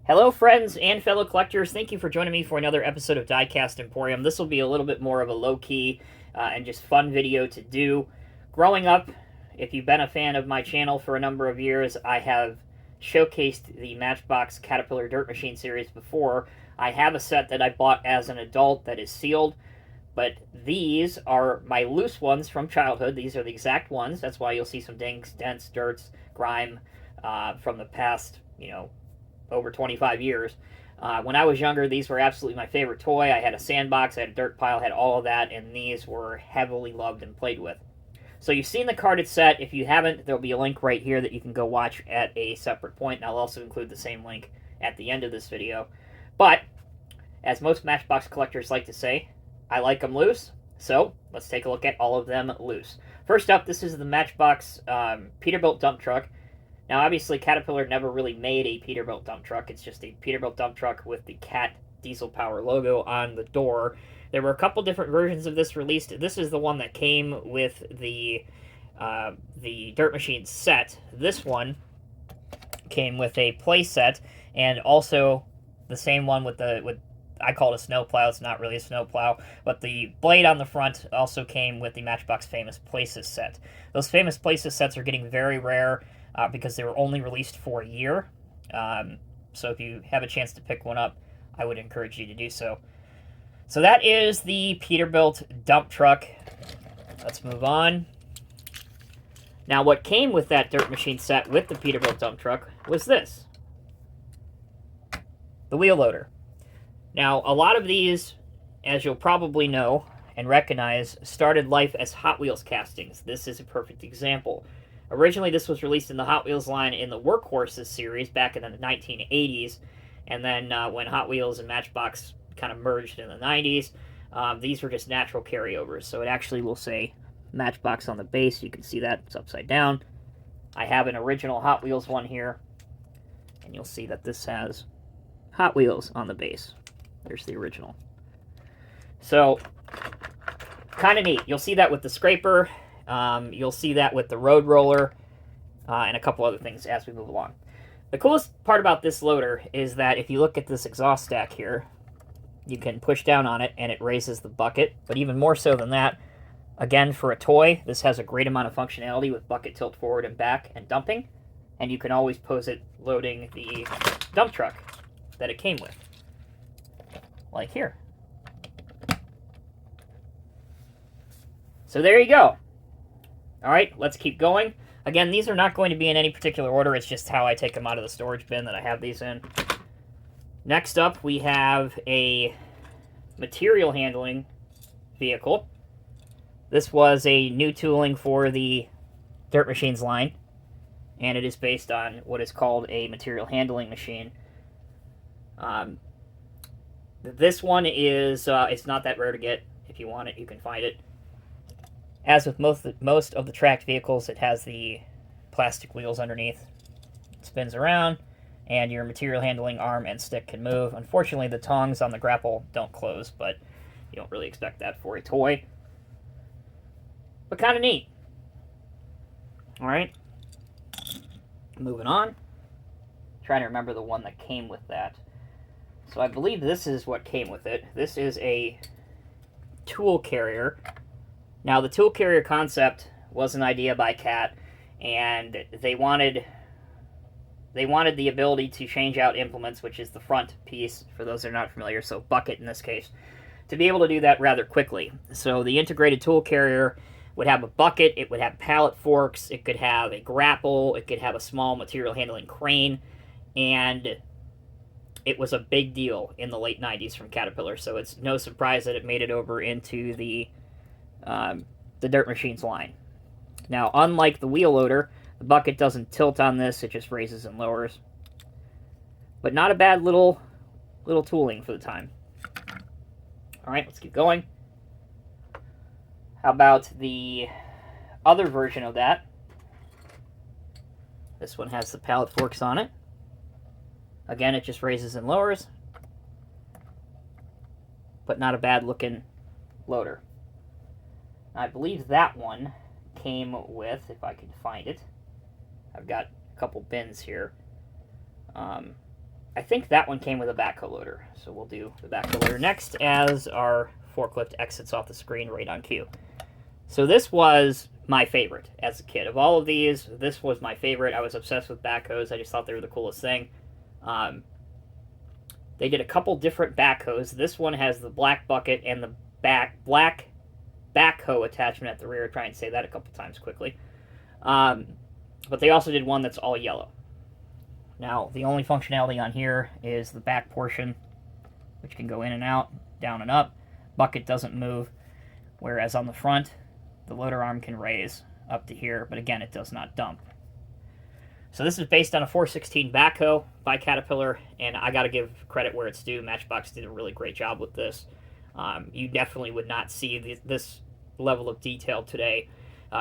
Hello, friends and fellow collectors. Thank you for joining me for another episode of Diecast Emporium. This will be a little bit more of a low-key and just fun video to do. Growing up, if you've been a fan of my channel for a number of years, I have showcased the Matchbox Caterpillar Dirt Machine series before. I have a set that I bought as an adult that is sealed, but these are my loose ones from childhood. These are the exact ones. That's why you'll see some dings, dents, dirts, grime from the past, over 25 years. When I was younger, these were absolutely my favorite toy. I had a sandbox, I had a dirt pile, had all of that, and these were heavily loved and played with. So you've seen the carded set. If you haven't, there'll be a link right here that you can go watch at a separate point, and I'll also include the same link at the end of this video. But, as most Matchbox collectors like to say, I like them loose, so let's take a look at all of them loose. First up, this is the Matchbox Peterbilt dump truck. Now, obviously, Caterpillar never really made a Peterbilt dump truck. It's just a Peterbilt dump truck with the Cat diesel power logo on the door. There were a couple different versions of this released. This is the one that came with the Dirt Machines set. This one came with a play set, and also the same one with I call it a snowplow. It's not really a snowplow, but the blade on the front also came with the Matchbox Famous Places set. Those Famous Places sets are getting very rare. Because they were only released for a year. So if you have a chance to pick one up, I would encourage you to do so. So that is the Peterbilt dump truck. Let's move on. Now, what came with that Dirt Machine set with the Peterbilt dump truck was this. The wheel loader. Now, a lot of these, as you'll probably know and recognize, started life as Hot Wheels castings. This is a perfect example. Originally, this was released in the Hot Wheels line in the Workhorses series back in the 1980s, and then when Hot Wheels and Matchbox kind of merged in the 90s, these were just natural carryovers. So it actually will say Matchbox on the base. You can see that it's upside down. I have an original Hot Wheels one here, and you'll see that this has Hot Wheels on the base. There's the original. So, kind of neat. You'll see that with the scraper. You'll see that with the road roller and a couple other things as we move along. The coolest part about this loader is that if you look at this exhaust stack here, you can push down on it and it raises the bucket. But even more so than that, again, for a toy, this has a great amount of functionality with bucket tilt forward and back and dumping. And you can always pose it loading the dump truck that it came with. Like here. So there you go. All right, let's keep going. Again, these are not going to be in any particular order. It's just how I take them out of the storage bin that I have these in. Next up, we have a material handling vehicle. This was a new tooling for the Dirt Machines line, and it is based on what is called a material handling machine. This one is it's not that rare to get. If you want it, you can find it. As with most of the tracked vehicles, it has the plastic wheels underneath. It spins around, and your material handling arm and stick can move. Unfortunately, the tongs on the grapple don't close, but you don't really expect that for a toy. But kind of neat. Alright. Moving on. Trying to remember the one that came with that. So I believe this is what came with it. This is a tool carrier. Now, the tool carrier concept was an idea by Cat, and they wanted the ability to change out implements, which is the front piece, for those that are not familiar, so bucket in this case, to be able to do that rather quickly. So the integrated tool carrier would have a bucket, it would have pallet forks, it could have a grapple, it could have a small material handling crane, and it was a big deal in the late 90s from Caterpillar, so it's no surprise that it made it over into the Dirt Machines line. Now, unlike the wheel loader, the bucket doesn't tilt on this, it just raises and lowers. But not a bad little tooling for the time. Alright, let's keep going. How about the other version of that? This one has the pallet forks on it. Again, it just raises and lowers. But not a bad looking loader. I believe that one came with, if I can find it, I've got a couple bins here. I think that one came with a backhoe loader. So we'll do the backhoe loader next as our forklift exits off the screen right on cue. So this was my favorite as a kid. Of all of these, this was my favorite. I was obsessed with backhoes. I just thought they were the coolest thing. They did a couple different backhoes. This one has the black bucket and the black backhoe attachment at the rear. Try and say that a couple times quickly. But they also did one that's all yellow. Now, the only functionality on here is the back portion, which can go in and out, down and up. Bucket doesn't move, whereas on the front, the loader arm can raise up to here, but again, it does not dump. So this is based on a 416 backhoe by Caterpillar, and I got to give credit where it's due. Matchbox did a really great job with this. You definitely would not see this level of detail today.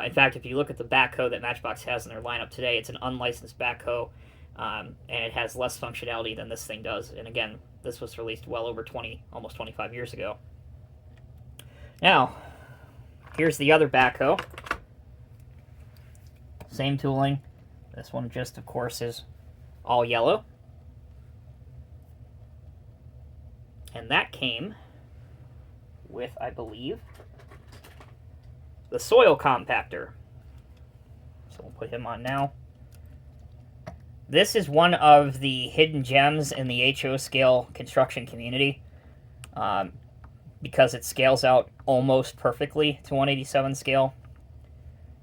In fact, if you look at the backhoe that Matchbox has in their lineup today, it's an unlicensed backhoe, and it has less functionality than this thing does. And again, this was released well over 20, almost 25 years ago. Now, here's the other backhoe. Same tooling. This one just, of course, is all yellow. And that came with, I believe, the soil compactor. So we'll put him on now. This is one of the hidden gems in the HO scale construction community because it scales out almost perfectly to 187 scale.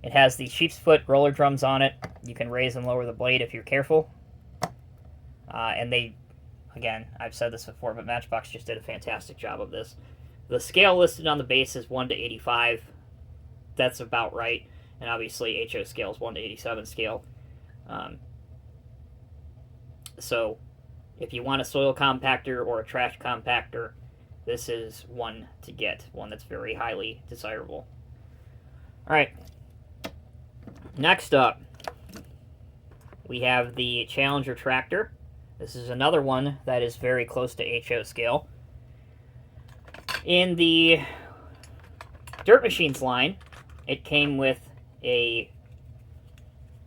It has the sheep's foot roller drums on it. You can raise and lower the blade if you're careful. And they, again, I've said this before, but Matchbox just did a fantastic job of this. The scale listed on the base is 1 to 85. That's about right. And obviously HO scale is 1 to 87 scale. So if you want a soil compactor or a trash compactor, this is one to get. One that's very highly desirable. Alright. Next up, we have the Challenger tractor. This is another one that is very close to HO scale. In the Dirt Machines line, it came with a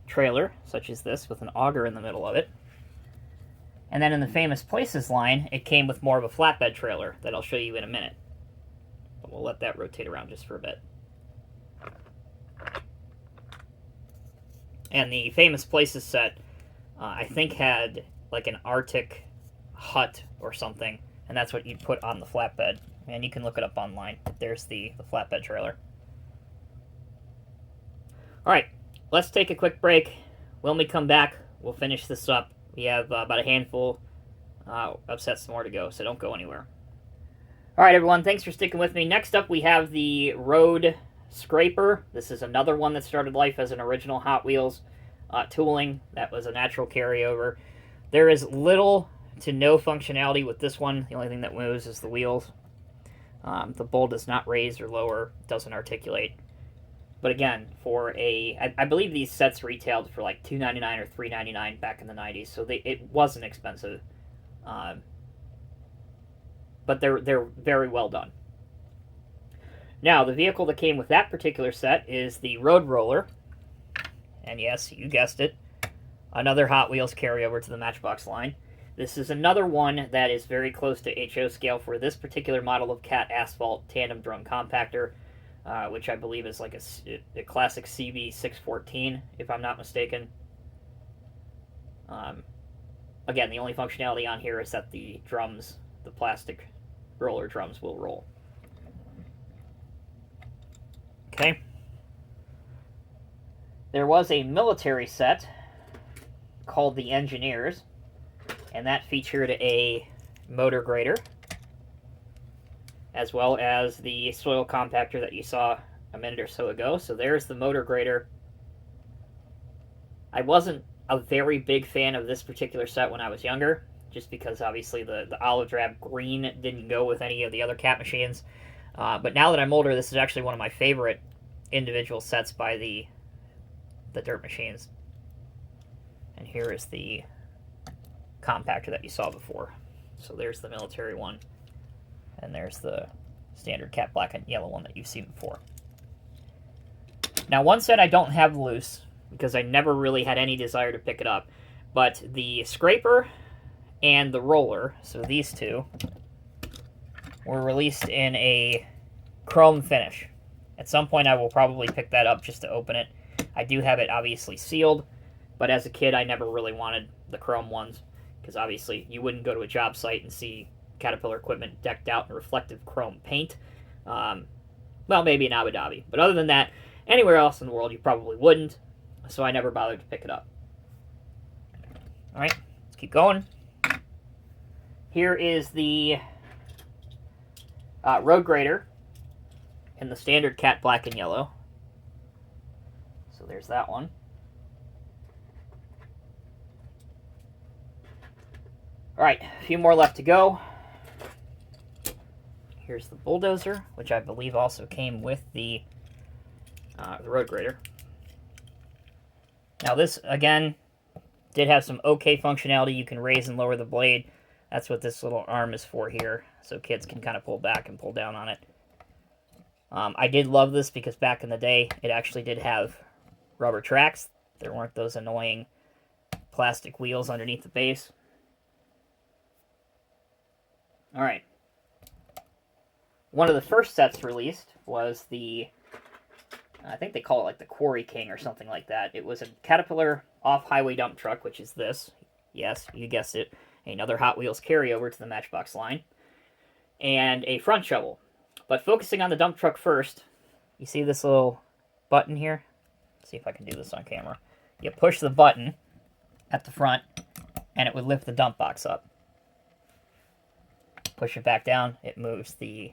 trailer, such as this, with an auger in the middle of it. And then in the Famous Places line, it came with more of a flatbed trailer that I'll show you in a minute. But we'll let that rotate around just for a bit. And the Famous Places set, I think, had like an Arctic hut or something, and that's what you'd put on the flatbed. And you can look it up online. There's the flatbed trailer. Alright, let's take a quick break. When we come back, we'll finish this up. We have about a handful of sets more to go, so don't go anywhere. Alright, everyone, thanks for sticking with me. Next up, we have the Road Scraper. This is another one that started life as an original Hot Wheels tooling. That was a natural carryover. There is little to no functionality with this one. The only thing that moves is the wheels. The bowl does not raise or lower, doesn't articulate. But again, for I believe these sets retailed for like $2.99 or $3.99 back in the 90s, so it wasn't expensive. But they're very well done. Now, the vehicle that came with that particular set is the Road Roller. And yes, you guessed it, another Hot Wheels carryover to the Matchbox line. This is another one that is very close to HO scale for this particular model of Cat Asphalt Tandem Drum Compactor, which I believe is like a classic CB614, if I'm not mistaken. Again, the only functionality on here is that the drums, the plastic roller drums, will roll. Okay. There was a military set called the Engineers, and that featured a motor grader, as well as the soil compactor that you saw a minute or so ago. So there's the motor grader. I wasn't a very big fan of this particular set when I was younger, just because obviously the olive drab green didn't go with any of the other Cat machines. But now that I'm older, this is actually one of my favorite individual sets by the Dirt Machines. And here is the compactor that you saw before. So there's the military one, and there's the standard Cat black and yellow one that you've seen before. Now, one set I don't have loose, because I never really had any desire to pick it up, but the Scraper and the roller, so these two, were released in a chrome finish. At some point I will probably pick that up just to open it. I do have it obviously sealed, but as a kid I never really wanted the chrome ones, because obviously you wouldn't go to a job site and see Caterpillar equipment decked out in reflective chrome paint. Well, maybe in Abu Dhabi, but other than that, anywhere else in the world you probably wouldn't, so I never bothered to pick it up. Alright, let's keep going. Here is the road grader in the standard cat black and yellow. So there's that one. Alright, a few more left to go. Here's the Bulldozer, which I believe also came with the road grader. Now this, again, did have some okay functionality. You can raise and lower the blade. That's what this little arm is for here, so kids can kind of pull back and pull down on it. I did love this because back in the day, it actually did have rubber tracks. There weren't those annoying plastic wheels underneath the base. Alright. One of the first sets released was the, I think they call it like the Quarry King or something like that. It was a Caterpillar off-highway dump truck, which is this. Yes, you guessed it. Another Hot Wheels carryover to the Matchbox line. And a front shovel. But focusing on the dump truck first, you see this little button here? Let's see if I can do this on camera. You push the button at the front, and it would lift the dump box up. Push it back down, it moves the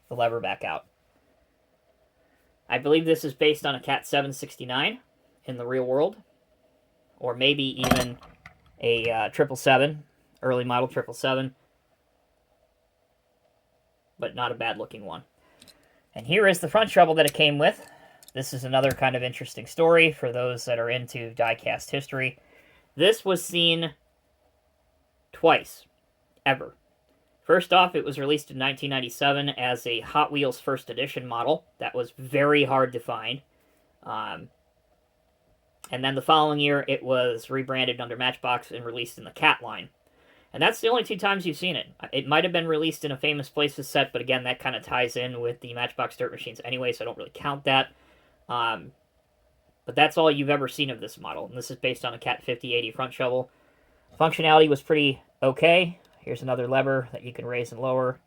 lever back out. I believe this is based on a Cat 769 in the real world, or maybe even a 777, early model 777, but not a bad looking one. And here is the front shovel that it came with. This is another kind of interesting story for those that are into diecast history. This was seen twice, ever. First off, it was released in 1997 as a Hot Wheels First Edition model. That was very hard to find. And then the following year, it was rebranded under Matchbox and released in the Cat line. And that's the only two times you've seen it. It might have been released in a Famous Places set, but again, that kind of ties in with the Matchbox Dirt Machines anyway, so I don't really count that. But that's all you've ever seen of this model. And this is based on a Cat 5080 front shovel. Functionality was pretty okay. Here's another lever that you can raise and lower.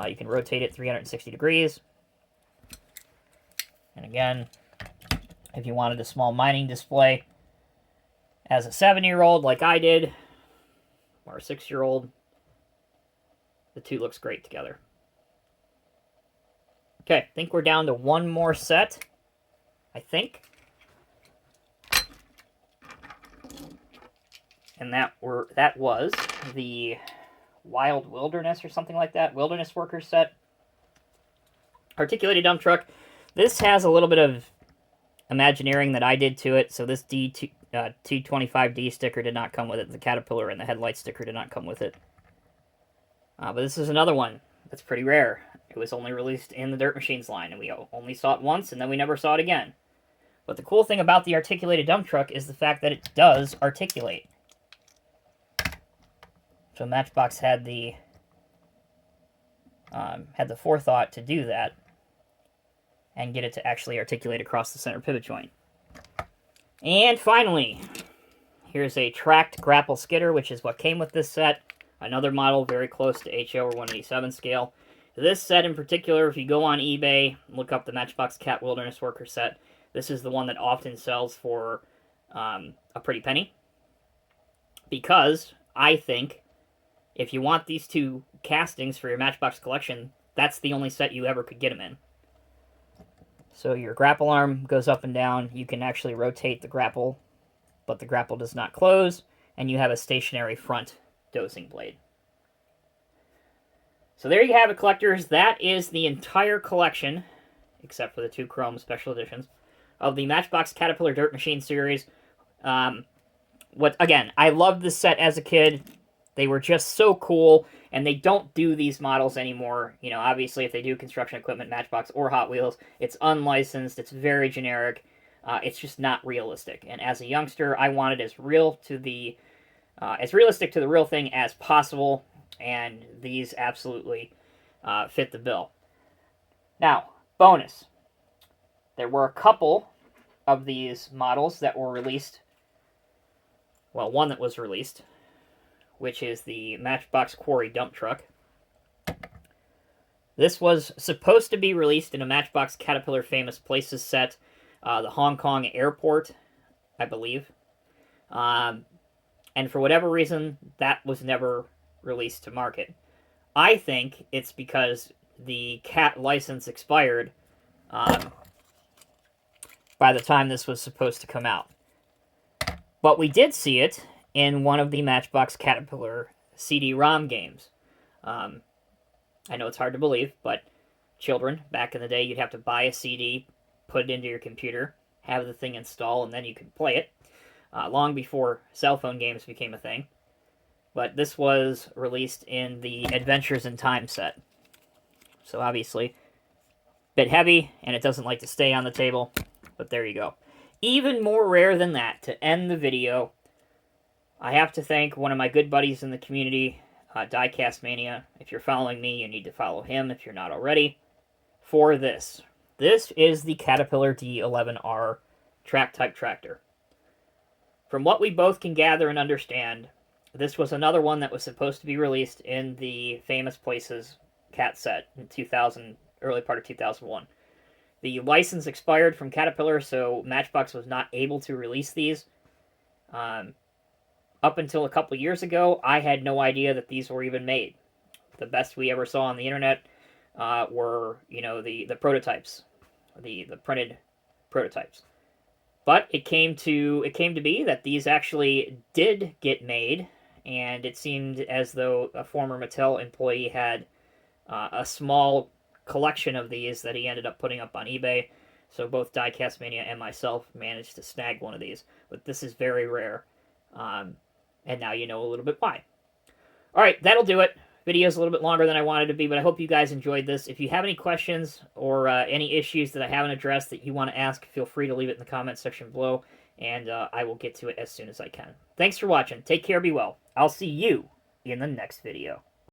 You can rotate it 360 degrees. And again, if you wanted a small mining display as a 7-year-old like I did, or a 6-year-old, the two looks great together. Okay, I think we're down to one more set. I think. And that was the Wild Wilderness or something like that. Wilderness Workers set. Articulated dump truck. This has a little bit of Imagineering that I did to it. So this D225D sticker did not come with it. The Caterpillar and the headlight sticker did not come with it. But this is another one that's pretty rare. It was only released in the Dirt Machines line, and we only saw it once, and then we never saw it again. But the cool thing about the articulated dump truck is the fact that it does articulate. So Matchbox had the forethought to do that and get it to actually articulate across the center pivot joint. And finally, here's a tracked grapple skidder, which is what came with this set. Another model very close to HO or 187 scale. This set in particular, if you go on eBay, look up the Matchbox Cat Wilderness Worker set, this is the one that often sells for a pretty penny. Because I think if you want these two castings for your Matchbox collection, that's the only set you ever could get them in. So your grapple arm goes up and down. You can actually rotate the grapple, but the grapple does not close, and you have a stationary front dozing blade. So there you have it, collectors. That is the entire collection, except for the two chrome special editions, of the Matchbox Caterpillar Dirt Machine series. Again, I loved this set as a kid. They were just so cool, and they don't do these models anymore. You know, obviously, if they do construction equipment, Matchbox or Hot Wheels, it's unlicensed, it's very generic, it's just not realistic. And as a youngster, I wanted as real to the as realistic to the real thing as possible, and these absolutely fit the bill. Now, bonus. There were a couple of these models that were released. Well, one that was released, which is the Matchbox Quarry dump truck. This was supposed to be released in a Matchbox Caterpillar Famous Places set, the Hong Kong airport, I believe. And for whatever reason, that was never released to market. I think it's because the CAT license expired by the time this was supposed to come out. But we did see it in one of the Matchbox Caterpillar CD-ROM games. I know it's hard to believe, but children, back in the day, you'd have to buy a CD, put it into your computer, have the thing install, and then you could play it, long before cell phone games became a thing. But this was released in the Adventures in Time set. So obviously, a bit heavy, and it doesn't like to stay on the table, but there you go. Even more rare than that, to end the video, I have to thank one of my good buddies in the community, Diecast Mania. If you're following me, you need to follow him if you're not already, for this. This is the Caterpillar D11R track-type tractor. From what we both can gather and understand, this was another one that was supposed to be released in the Famous Places CAT set in 2000, early part of 2001. The license expired from Caterpillar, so Matchbox was not able to release these. Up until a couple years ago, I had no idea that these were even made. The best we ever saw on the internet were, the prototypes, the printed prototypes. But it came to be that these actually did get made, and it seemed as though a former Mattel employee had a small collection of these that he ended up putting up on eBay. So both Diecast Mania and myself managed to snag one of these. But this is very rare. And now you know a little bit why. Alright, that'll do it. Video's a little bit longer than I wanted to be, but I hope you guys enjoyed this. If you have any questions or any issues that I haven't addressed that you want to ask, feel free to leave it in the comment section below, and I will get to it as soon as I can. Thanks for watching. Take care, be well. I'll see you in the next video.